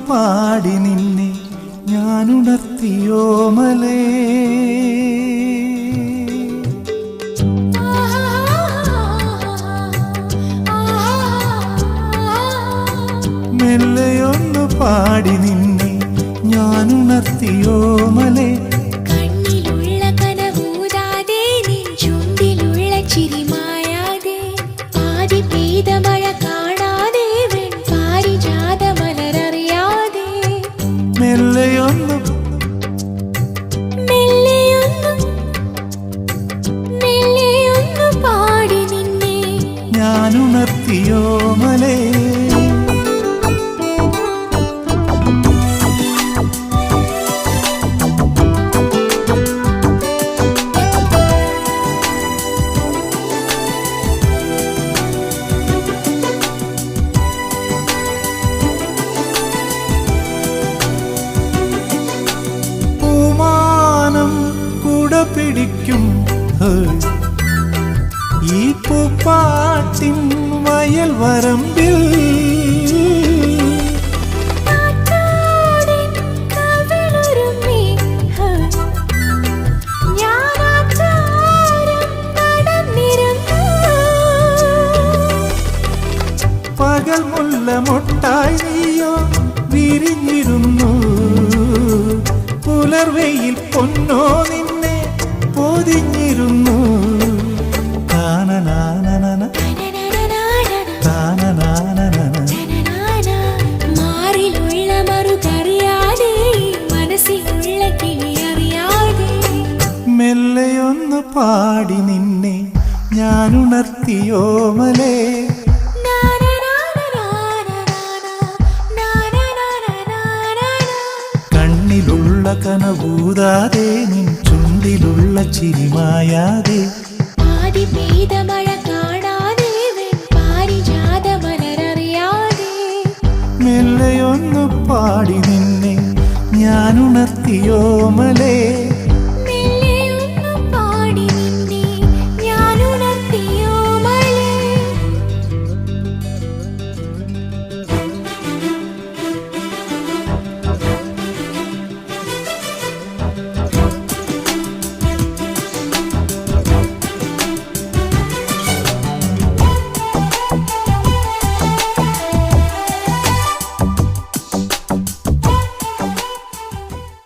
പാടി നിന്നെ ഞാനുണർത്തിയോമലേ. മെല്ലെയൊന്നു പാടി നിന്നെ ഞാനുണർത്തിയോമലേ. കണ്ണിലുള്ള കനവൂതാതെ നിൻ ചുണ്ടിലുള്ള ചിരി മായാതെ ആദി പെയ്ത മഴ കാണാതെ പാരിജാത മലരറിയാതെ മെല്ലെയൊന്നു പാടി നിന്നെ ഞാനുണർത്തിയോമലേ. പിടിക്കും ഈ പൂപ്പാട്ടിൻ വയൽ വരമ്പിൽ പകൽ മുല്ല മൊട്ടായി നീയോ വിരിഞ്ഞിരുന്നു. പുലർവെയിൽ പൊന്നോ നിന്നെ പൊതിഞ്ഞിരുന്നു. മാറിലുള്ള മറുകറിയാതെ മനസ്സിലുള്ള കിളിയറിയാതെ മെല്ലെയൊന്നു പാടി നിന്നെ ഞാനുണർത്തിയോമലേ. കണ്ണിലുള്ള കനവൂതാതെ നിൻ ചുണ്ടിലുള്ള ചിരിമായാതെ ആദി പെയ്ത മഴ കാണാതെ പാരിജാത മലരറിയാതെ മെല്ലെയൊന്നു പാടി നിന്നെ ഞാനുണർത്തിയോമലേ.